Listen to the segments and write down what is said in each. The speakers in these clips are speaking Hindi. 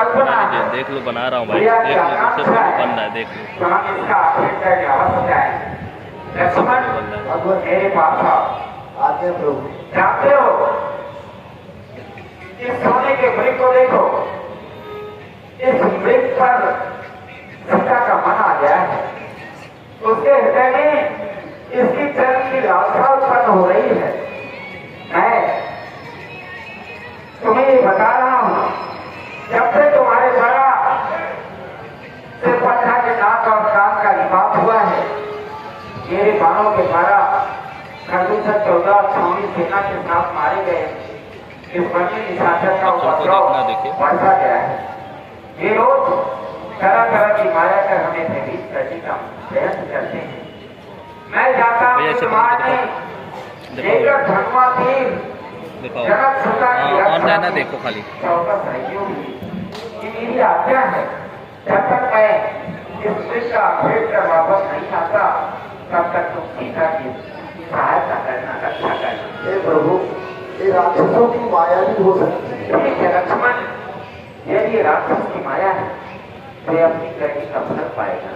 कल्पना है। देख लो, बना रहा हूँ भाई, देख लो सबसे पहले बन रहा है, देख लो। तो हम इसका अपडेट करके अवश्य जाएं। लक्ष्मण मेरे पास आओ। आते प्रभु। जानते हो इस सोने के वृक्ष को देखो, इस वृक्ष पर सीता का मन आ गया है। उसके हृदय में इसकी चरण की लालसा उत्पन्न हो रही है। मैं तुम्हें ये बता रहा हूं, जब से तुम्हारे द्वारा सिरपंथा के नाक और कान का निपात हुआ है, मेरे बाणों के द्वारा खरदूषण 14 स्वामी सेना के साथ मारे गए इस बनी निशाचर का उपद्रव बढ़ता गया है। ये लोग तरह तरह की माया कर हमें भयभीत करने का प्रयत्न करते हैं। मैं जाता हूं तुम्हारे लेकर धनुआ तीर जगत सत्ता की ऑनलाइन देखो खाली 14 सहयोगी की मेरी आज्ञा है। जब तक मैं इस वृक्ष का भेद कर वापस नहीं आता, तब तक तुम सीता की सहायता करना, रक्षा करना। हे प्रभु, ये राक्षसों की माया भी हो सकती है। ठीक है लक्ष्मण, यदि राक्षस की माया है तो अपनी करनी का फल पाएगा,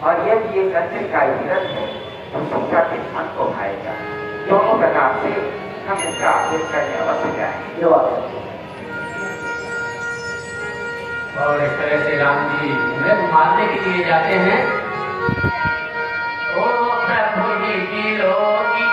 और यदि ये कंचन का हिरण है तो सीता के मन को खाएगा। दोनों प्रकार से हम इसका आदेश करने अवश्य जाएंगे। और इस तरह से राम जी उन्हें मारने के लिए जाते हैं। ओ प्रभु जी की लोकी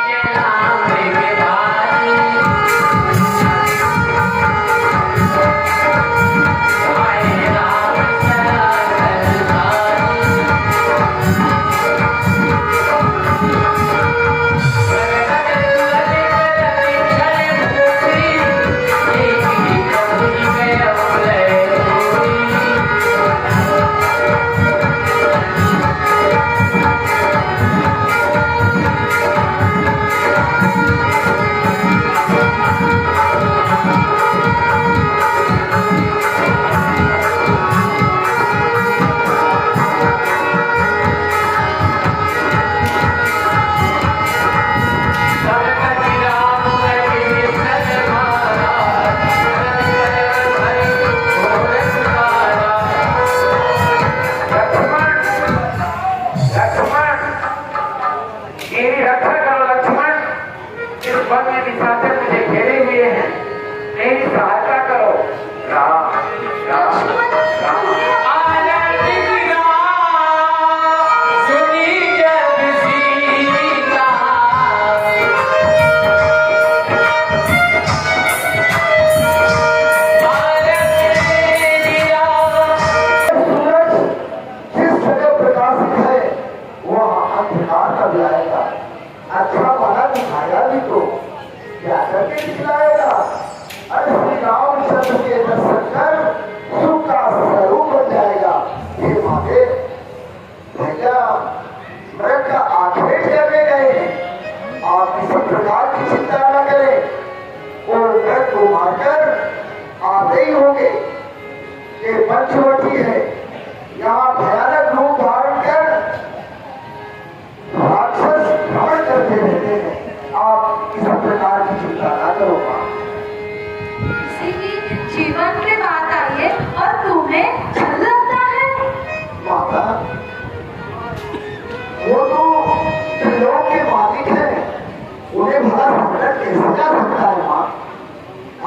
पंचवटी है, यहाँ भयानक रूप धारण कर राक्षस भ्रमण करते रहते हैं। आप किसी प्रकार की चिंता न करो माँ। किसी की जीवन की बात आई है और तुम्हें छल लगता है। माता, वो तो त्रिलोक के मालिक हैं, उन्हें भला संकट कैसे जा सकता है माँ?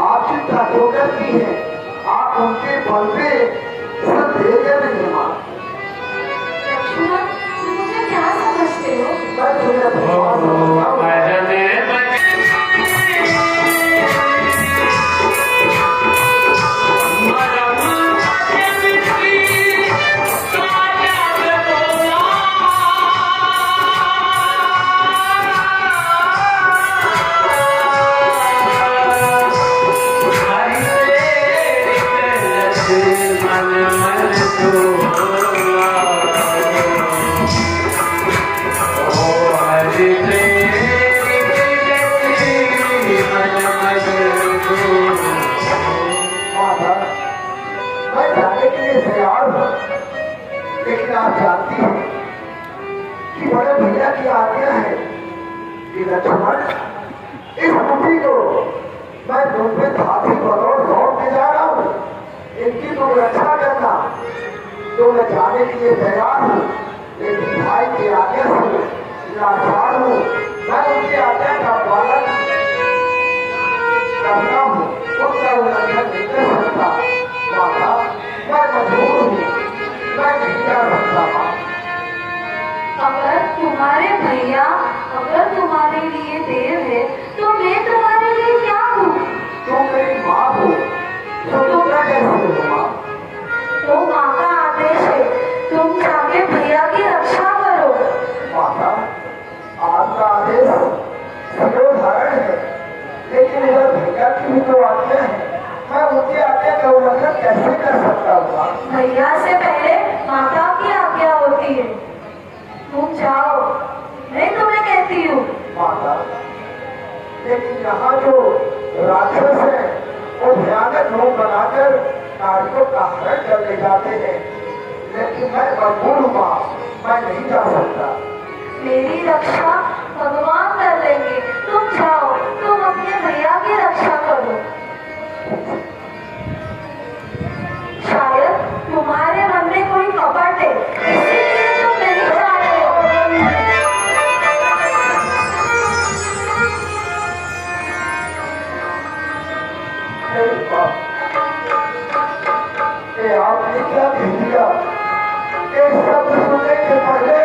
आप चिंता क्यों करती है? आप उनके बल पे सब दे देंगे माँ। लक्ष्मण, तुम मुझे क्या समझते हो? मैं तुम्हें भगवान समझता हूँ। लेकिन आप जानती हैं कि बड़े भैया की आज्ञा है कि लक्ष्मण, इस बुद्धि को मैं तुम पे हाथी बतौर सौंपने जा रहा हूँ। इनकी तुम रक्षा जाने के लिए तैयार हूँ, लेकिन भाई के आगे से लाचार हूँ। मैं उनकी आज्ञा का पालन करता हूँ, उसका उल्लंघन नहीं कर सकता। माता, मैं मजबूर हूँ, मैं नहीं जा सकता। माँ, अगर तुम्हारे भैया अगर तुम्हारे लिए देव है तो मैं तुम्हारे लिए क्या हूँ? तुम मेरी माँ हो, तो दूसरा कैसे हो माँ? तो माँ का आदेश है, तुम जाके भैया की रक्षा करो। माता, आपका आदेश सर्वोधारण है, लेकिन इधर भैया की भी तो आज्ञा है। मैं उनकी आज्ञा का उल्लंघन कैसे कर सकता हूँ? भैया से पहले माता की आज्ञा होती है। तुम जाओ, मैं तुम्हें कहती हूँ। माता, लेकिन यहाँ जो राक्षस है वो भयानक रूप बनाकर नारियों का हरण कर ले जाते हैं, लेकिन मैं मजबूर हूँ माँ, मैं नहीं जा सकता। मेरी रक्षा भगवान कर लेंगे, तुम जाओ, तुम अपने भैया की रक्षा करो। शायद तुम्हारे मन में कोई कपट है, इसीलिए तुम नहीं जा रहे हो। आपने क्या कह दिया? एक शब्द सुनने के पहले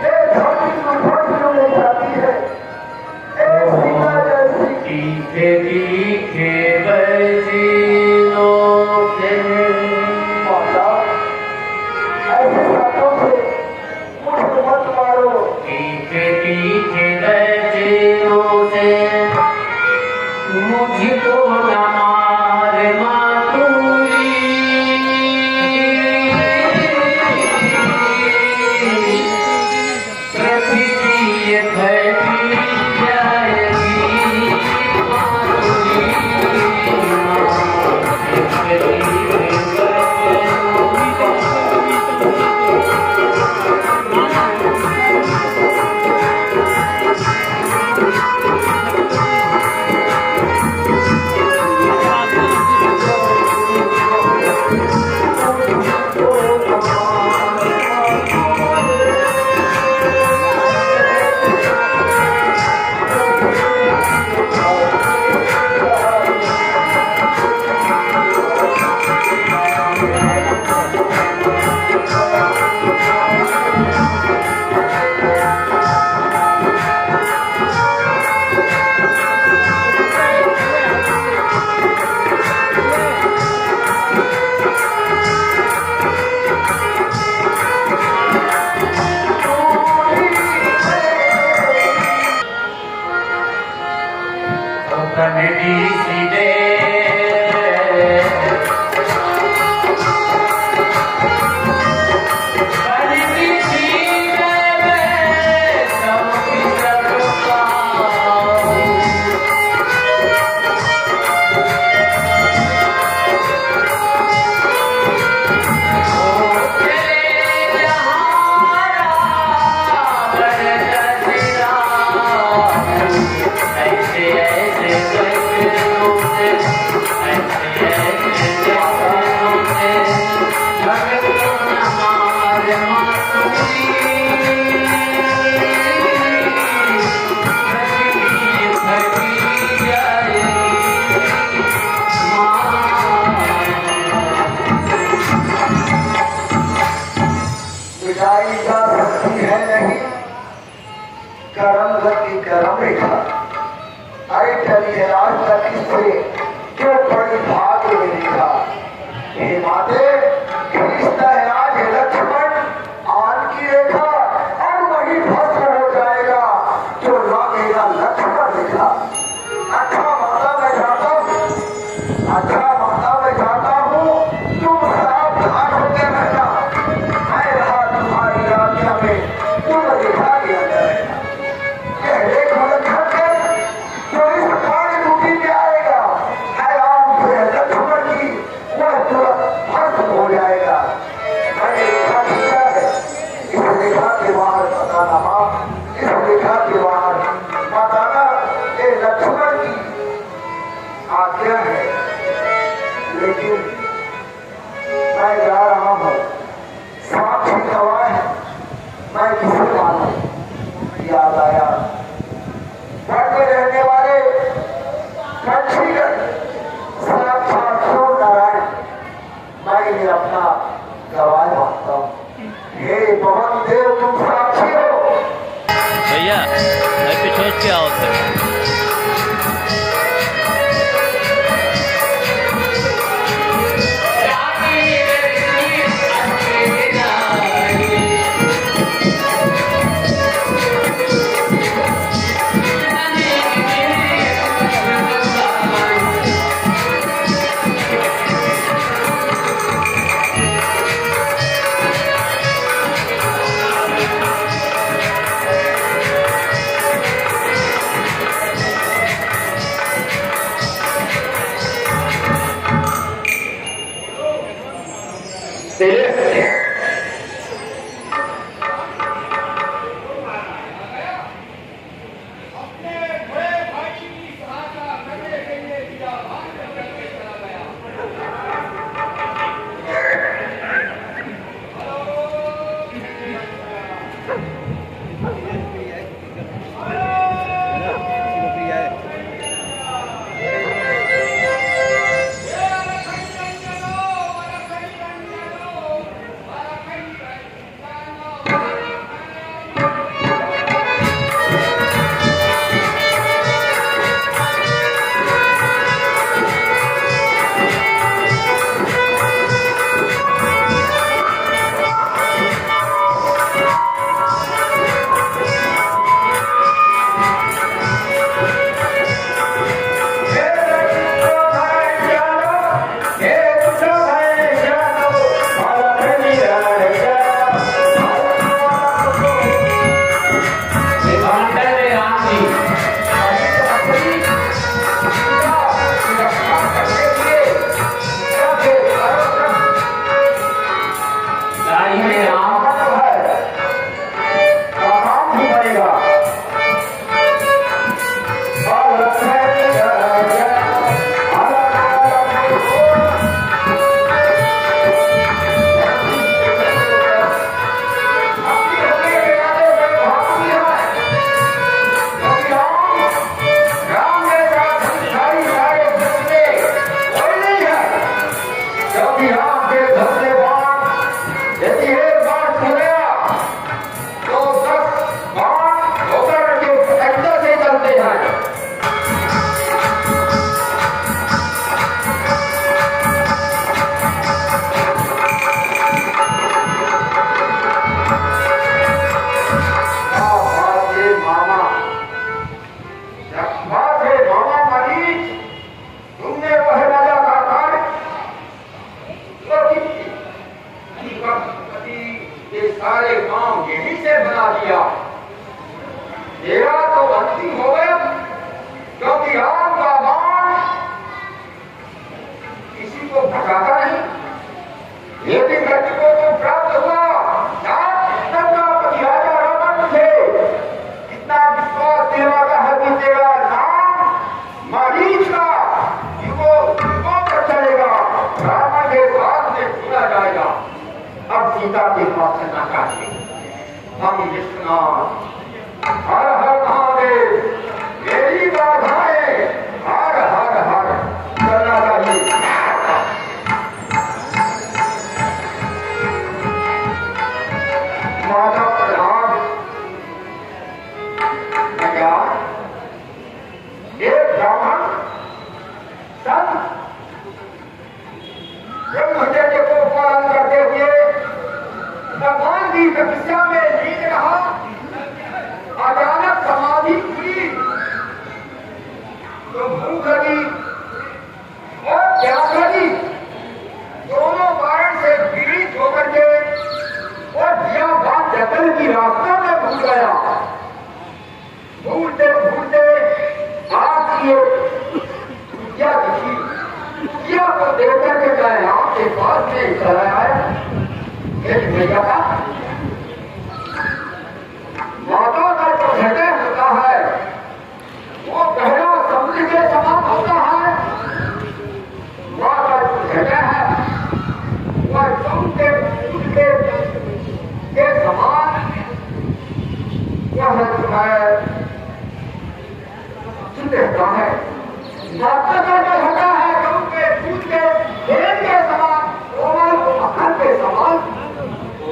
एक धरती उठट क्यों ले जाती है? एक सीता जैसी तीखे तीखे बरसीनों से माता, ऐसे शब्दों से मुझे मत मारो। तीखे तीखे बरसीनों से मुझको न मार मातूरी। पृथ्वी धरती जाएगी मातूरी।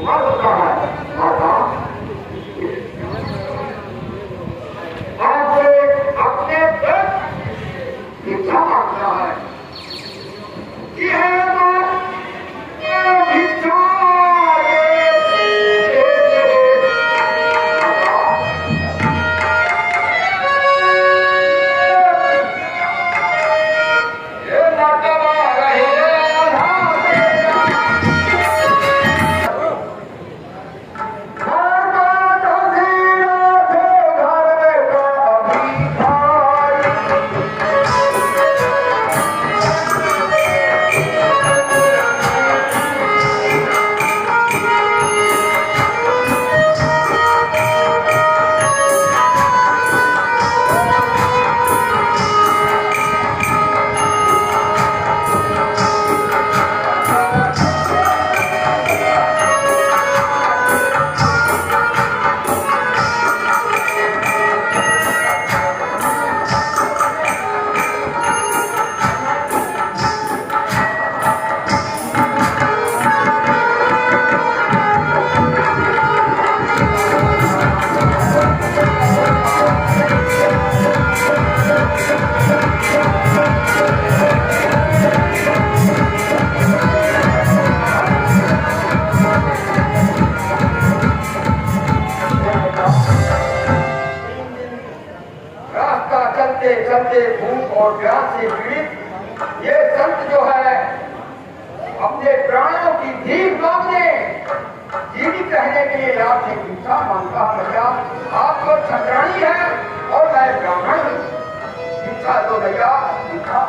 समान भीख मांगने जीवित रहने के लिए आपसे भिक्षा मांगता हूं भैया। आप तो छत्राणी है और मैं ब्राह्मण हूं। भिक्षा दो भैया, भिक्षा।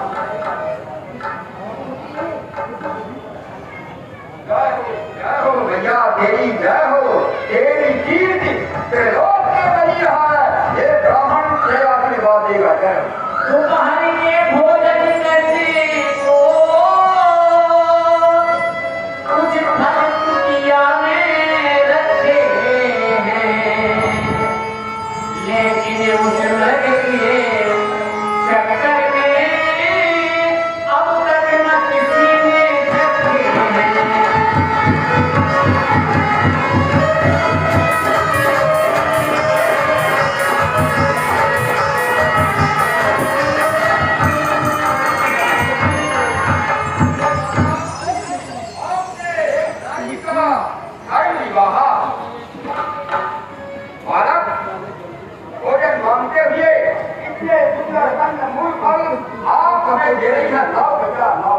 जय हो भैया, तेरी जय हो, तेरी कीर्ति त्रिलोक में बनी है। ये ब्राह्मण तेरा आशीर्वाद देगा। जय हो। तुम्हारे लिए भोजन करने को कुछ भक्त किया में रखे हैं, लेकिन उस वर्ग के चक्कर में अब तक न किसी ने रखे हैं। बालक भोजन मांगते हुए इतने सुंदर कंदमूल फल आप हमें दे रही है। लाओ बेटा, लाओ।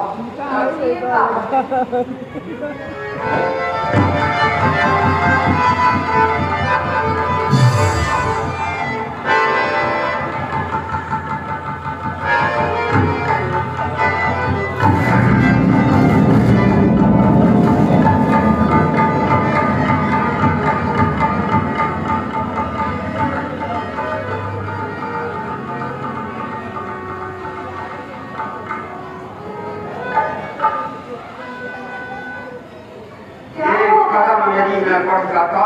मैं पढ़ जाता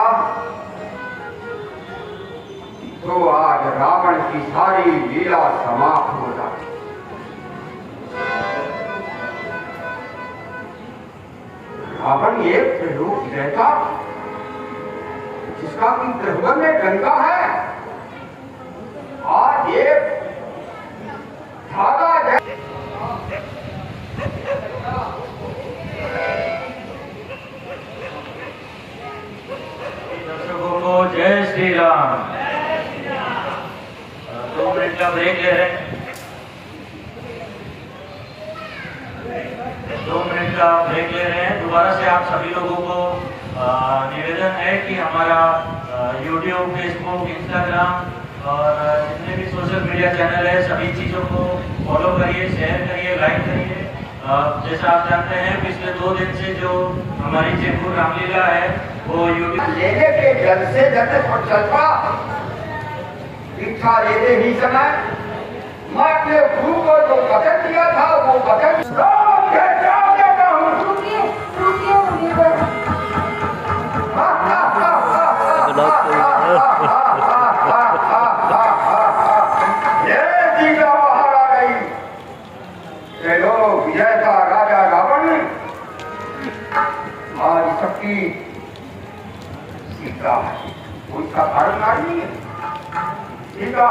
तो आज रावण की सारी लीला समाप्त हो जाती। रावण एक त्रिलोक रहता जिसका कि त्रिभुवन में गंगा है, आज एक धागा जय श्री राम। 2 मिनट का ब्रेक ले रहे हैं। 2 मिनट का ब्रेक ले रहे हैं। दोबारा से आप सभी लोगों को निवेदन है कि हमारा YouTube, Facebook, Instagram और जितने भी सोशल मीडिया चैनल है सभी चीज़ों को फॉलो करिए, शेयर करिए, लाइक करिए। जैसा आप जानते हैं पिछले 2 दिन से जो हमारी जयपुर रामलीला है वो YouTube लेने के जल से जल पर चलता भिक्षा लेते ही समय मैं अपने गुरु को जो वचन दिया था वो वचन देता हूँ। रुकिए, रुकिए मुनीवर। ये जीता बाहर आ गई। चलो विजय का राजा रावण आज सबकी सीता है, उसका कारण नहीं है। सीता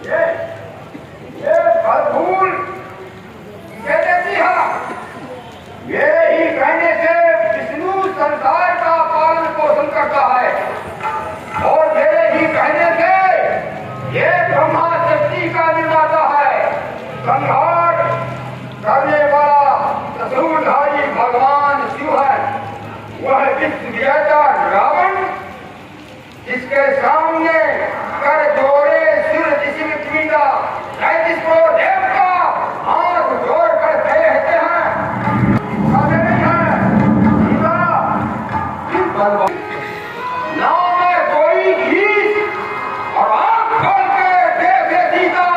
ये फल फूल इसे देती है। मेरे ही कहने से विष्णु संसार का पालन पोषण करता है और मेरे ही कहने से ये ब्रह्मा सृष्टि का निर्माता है। संहार करने वाला त्रिशूलधारी भगवान शिव है। वह विश्व विजेता रावण जिसके सामने कर जोड़े सिर जिसमें पीटा जिसको देवता हाथ जोड़ कर कहते हैं ना मैं कोई गीत और आंख खोल के देखे सीता।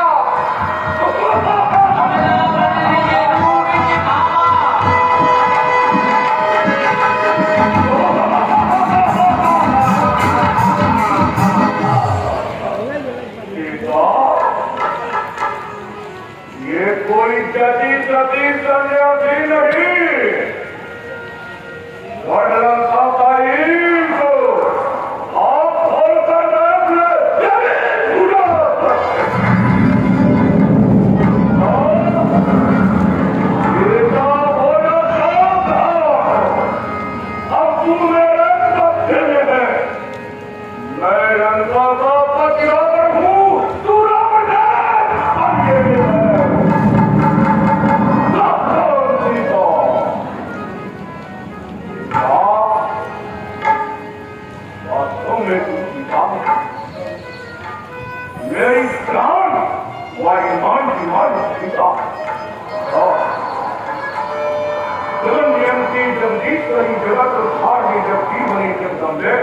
ये कोई जदी सती सन्यासी नहीं, वर्णलंका का ईश आप खोलकर देख ले। बेटा बोला सावधान, अब तू मेरे पक्ष में है। मैं लंका का पतिव्रत हूँ, तू रावण है। जगत भारी व्यक्ति बने जब समझे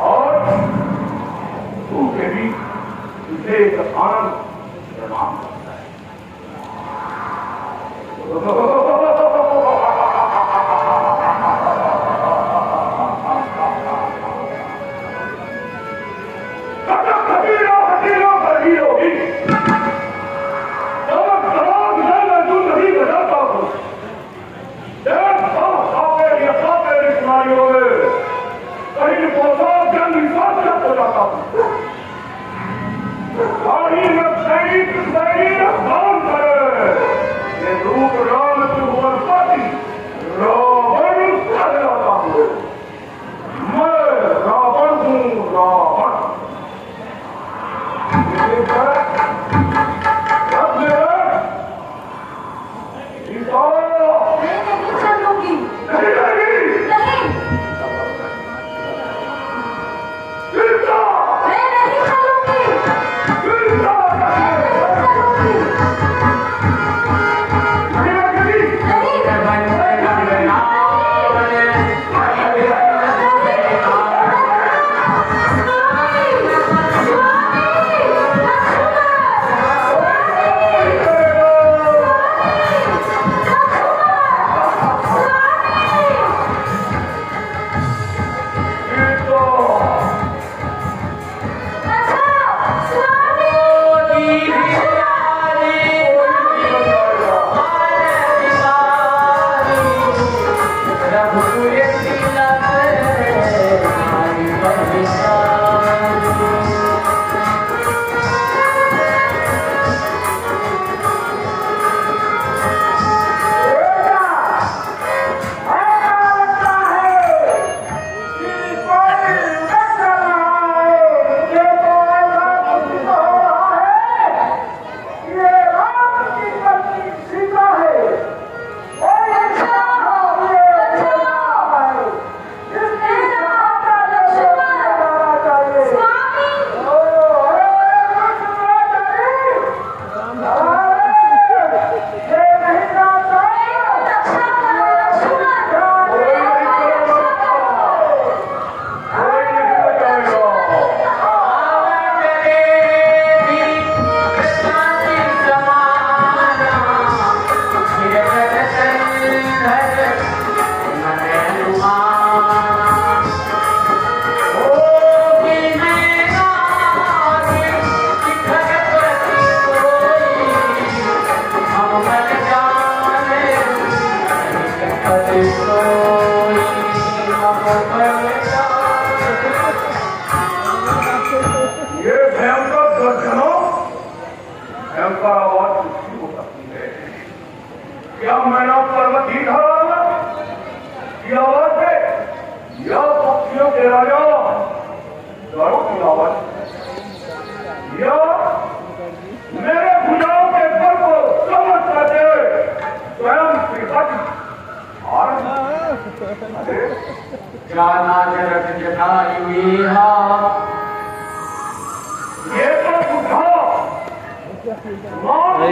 और तुझे भी तुझे एक आनंद प्रदान करता है।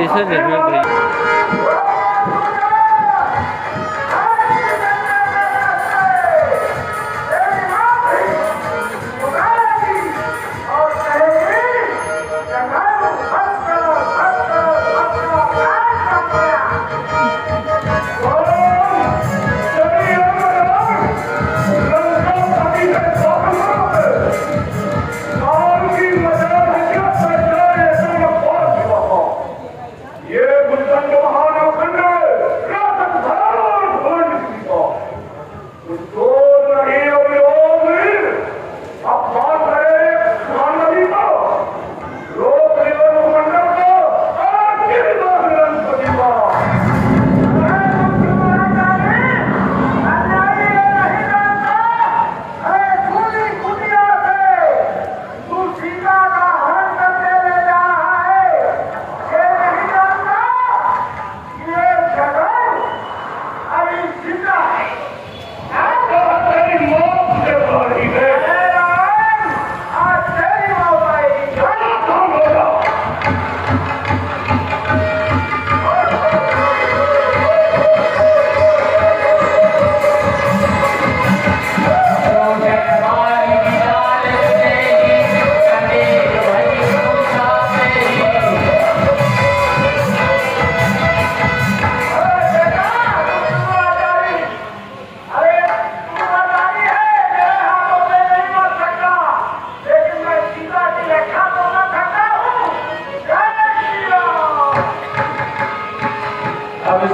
इसे देखना भाई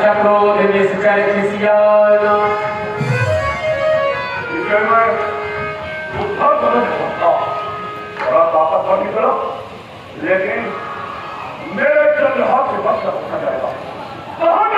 तुझा क्रोध निश्चर खिसियाना। इसे मैं बुद्धा समझ सकता, बड़ा ताकतवर निकला, लेकिन मेरे चंद्र हाथ से बच कर रखा जाएगा।